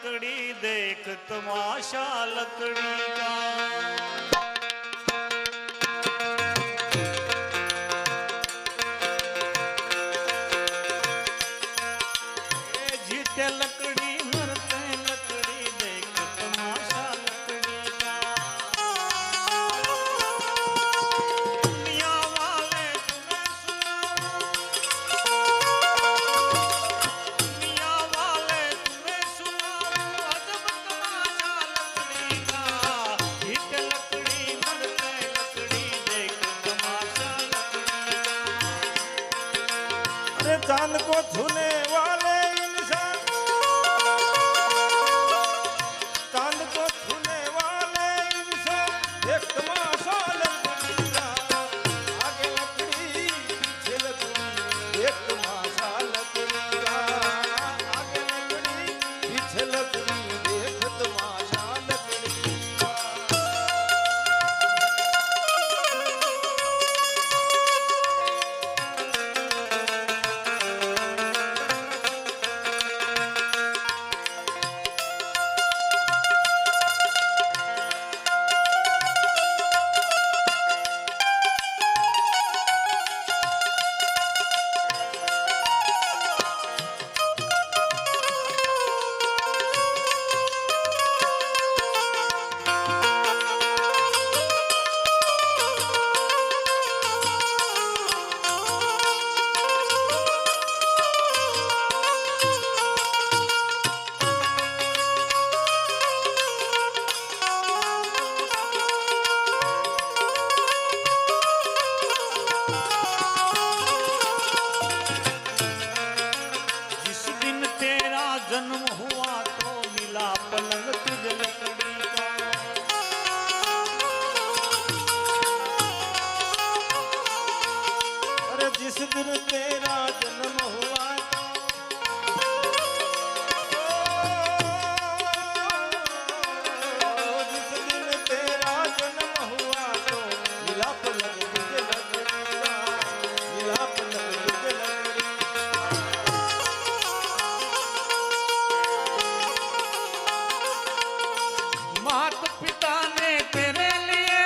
लकड़ी देख तमाशा लकड़ी का। जीते लकड़ी मरते लकड़ी देख तमाशा लकड़ी का। दुनिया वाले तुम्हें सुनाऊं, दुनिया वाले तुम्हें सुनाऊं अजब तमाशा लकड़ी का। जीते लकड़ी मरते लकड़ी देख तमाशा लकड़ी का। अरे चांद को छूने वाले जन्म हुआ तो मिला पलंग तुझ लकड़ी का। अरे जिस दिन तेरा जन्म हुआ तो जिस दिन तेरा जन्म हुआ तो मिला पलंग तुझ लकड़ी का, मिला पलंग तुझ लकड़ी। मात पिता ने तेरे लिए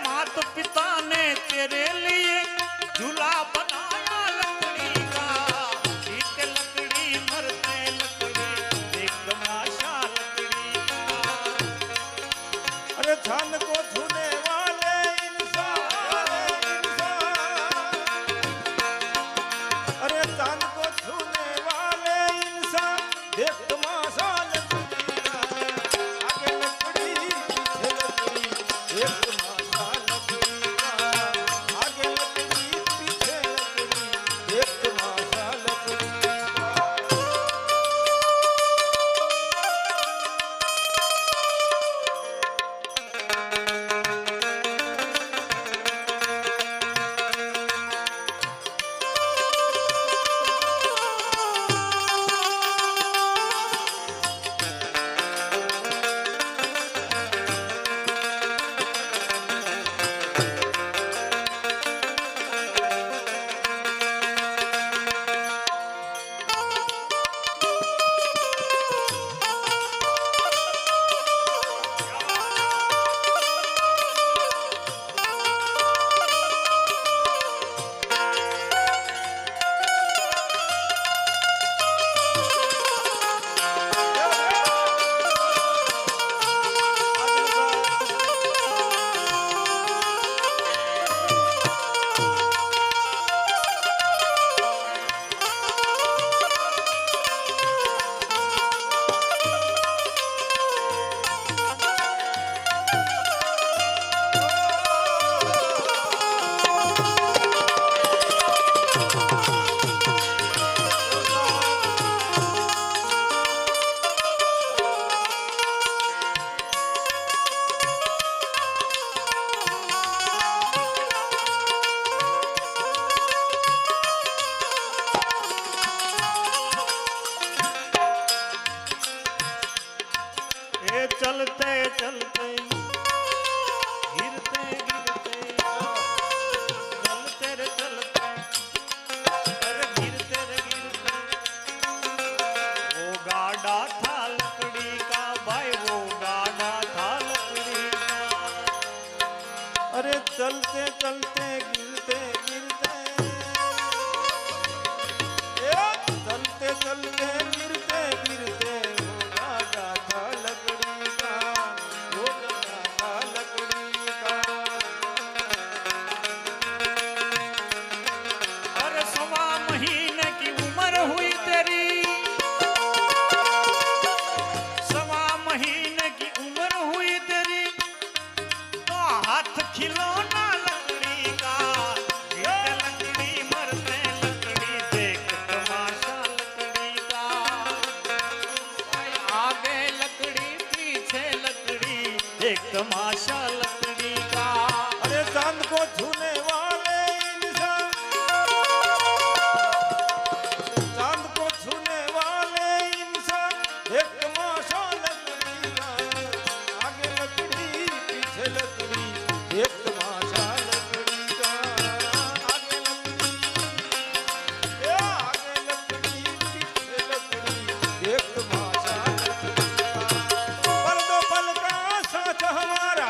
मात पिता ने तेरे लिए झूला बनाया लकड़ी का। जीते लकड़ी मरते लकड़ी देख तमाशा लकड़ी का। अरे छान को छूने वाले इंसान, अरे छान को छूने वाले इंसान देख तमाशा लकड़ी का। आगे लकड़ी पीछे लकड़ी देख तमाशा लकड़ी का। आगे लकड़ी पीछे लकड़ी देख तमाशा लकड़ी का। चलते चलते गिरते गिरते चलते चलते गिरते गिरते होगा गाथा लकड़ी का, होगा गाथा लकड़ी का। अरे 1.25 महीने की उम्र हुई तेरी, 1.25 महीने की उम्र हुई तेरी, तो हाथ खिलौना लकड़ी का, गिरते लकड़ी मरते लकड़ी, देख तमाशा लकड़ी का। आगे लकड़ी पीछे लकड़ी, देख तमाशा लकड़ी का। अरे चांद को छूने वाले इंसान, चांद को छूने वाले इंसान, एक तमाशा लकड़ी का। आगे लकड़ी पीछे लकड़ी, एक तमाशा लकड़ी का। आगे लकड़ी पीछे लकड़ी, एक तमाशा लकड़ी का। पल दो पल का साथ हमारा,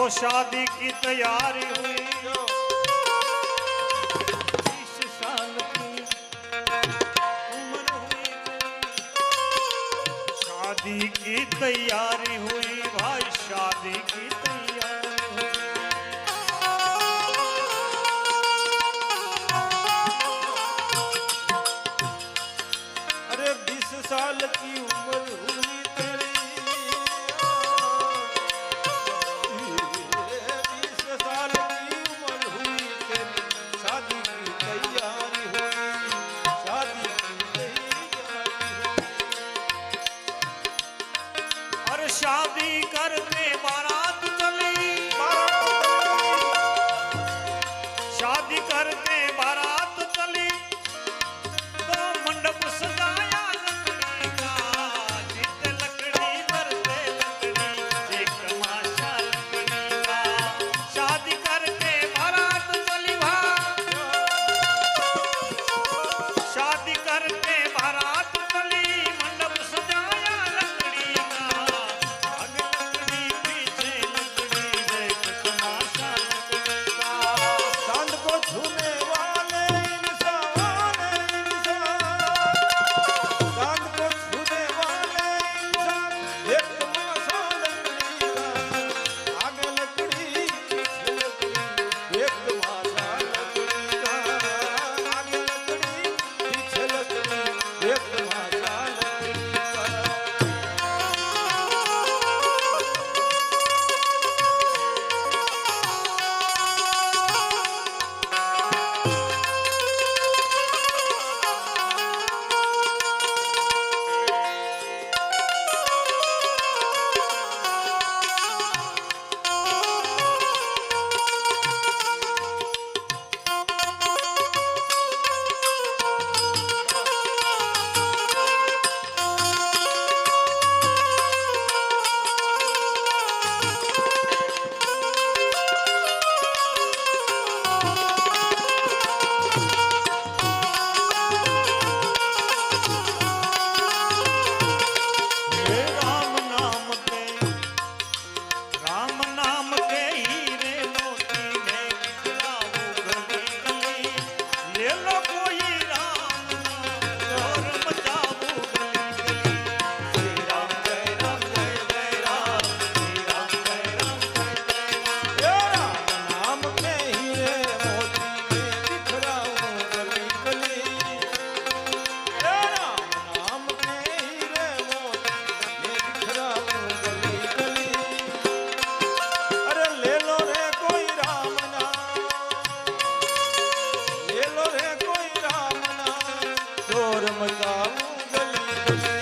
तो शादी की तैयारी हुई, जो 20 साल की उम्र हुई, शादी की तैयारी हुई भाई, शादी की तैयारी हुई। अरे 20 साल की उम्र हुई तेरी, 20 साल की उम्र हुई तेरी, शादी की तैयारी हुई, शादी की तैयारी और शादी करते बारात चली, शादी करते बारात चली, तो मंडप सजाया लकड़ी का, जित लकड़ी करते लकड़ी, एक तमाशा लकड़ी का। शादी करते बारात चली भाई, शादी करते बारात चली, मंडप सजाया लकड़ी का, आगे लकड़ी पीछे लकड़ी, एक तमाशा लकड़ी का। चांद को छूने वाले इंसान, चांद को छूने वाले इंसान, एक तमाशा लकड़ी का, आगे लकड़ी पीछे लकड़ी, एक तमाशा लकड़ी का, आगे लकड़ी पीछे लकड़ी, एक तमाशा लकड़ी का। हे राम नाम के हीरे मोती में दिखलाओ गली गली, ले लो कोई राम नाम और मचाओ गली गली। श्री राम जय राम जय जय राम, श्री राम जय राम जय जय राम। हे राम नाम के हीरे मोती में बिखराऊं गली गली, हे राम नाम के हीरे मोती में बिखराऊं गली गली। अरे ले लो रे कोई राम नाम, ले लो रे कोई राम नाम, शोर मचाऊं गली गली।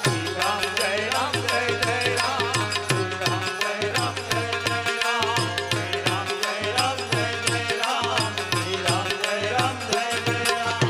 श्री राम जय राम जय जय राम, श्री राम जय राम जय जय राम, श्री राम जय राम जय जय राम, श्री राम जय राम जय जय राम।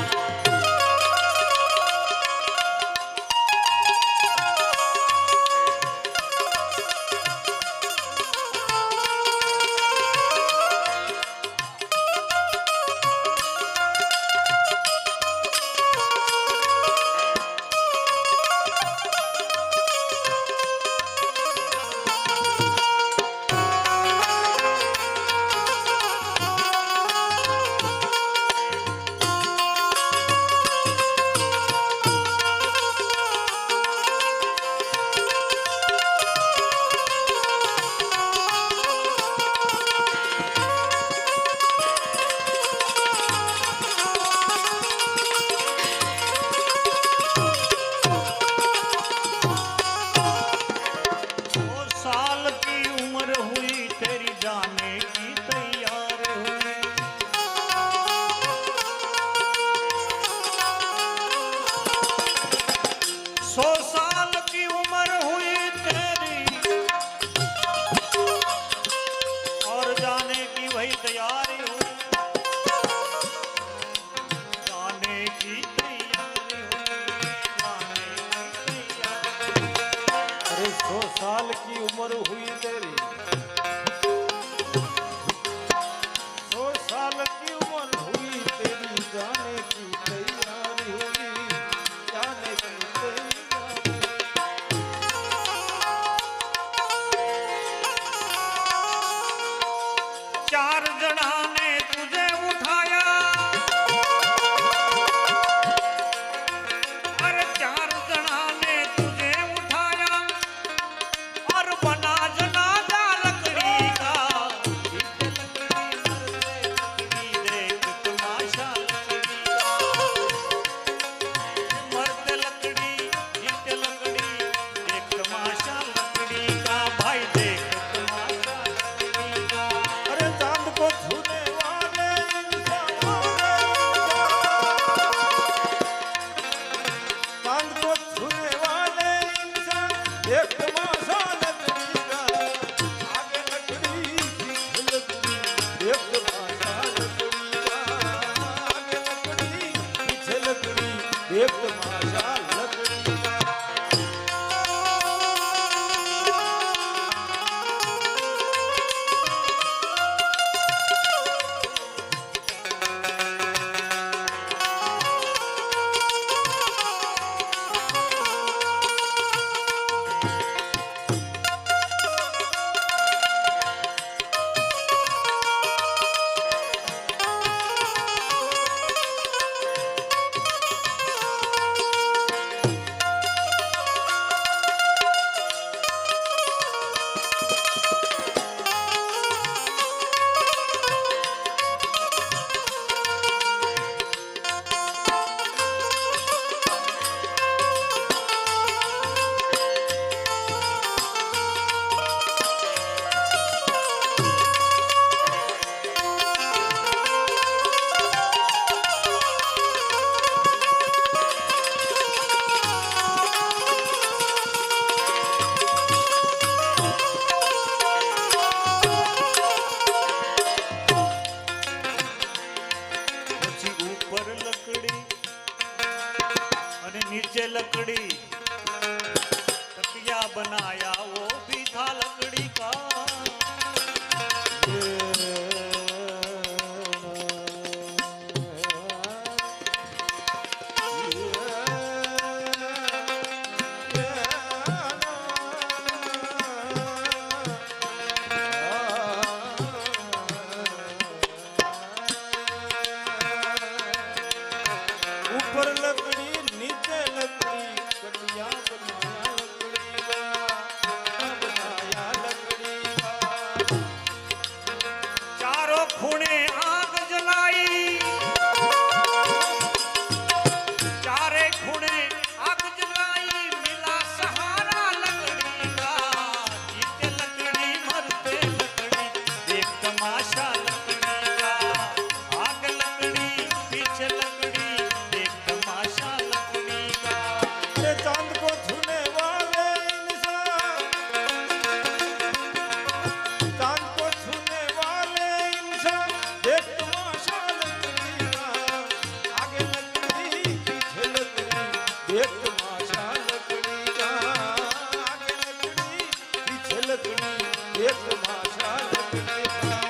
साल की उम्र हुई तेरी, 100 साल की उम्र हुई तेरी, जाने की तैयारी हुई, जाने की तैयारी। एक भाषा लकड़ी का।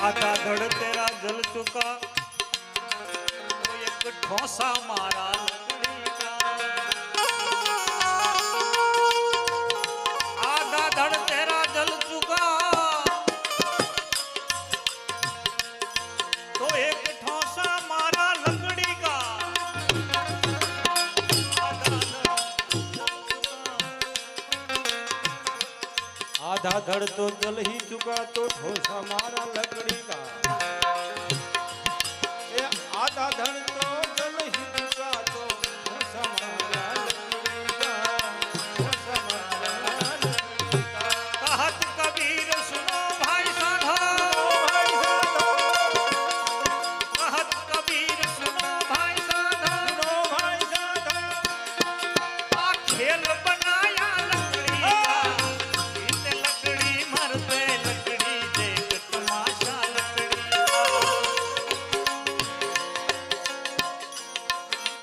आधा धड़ तेरा जल चुका तो एक ठोसा मारा लकड़ी का। आधा धड़ तेरा जल चुका तो एक ठोसा मारा लकड़ी का। आधा धड़ तो जल ही चुका तो ठोसा मारा लकड़ी का।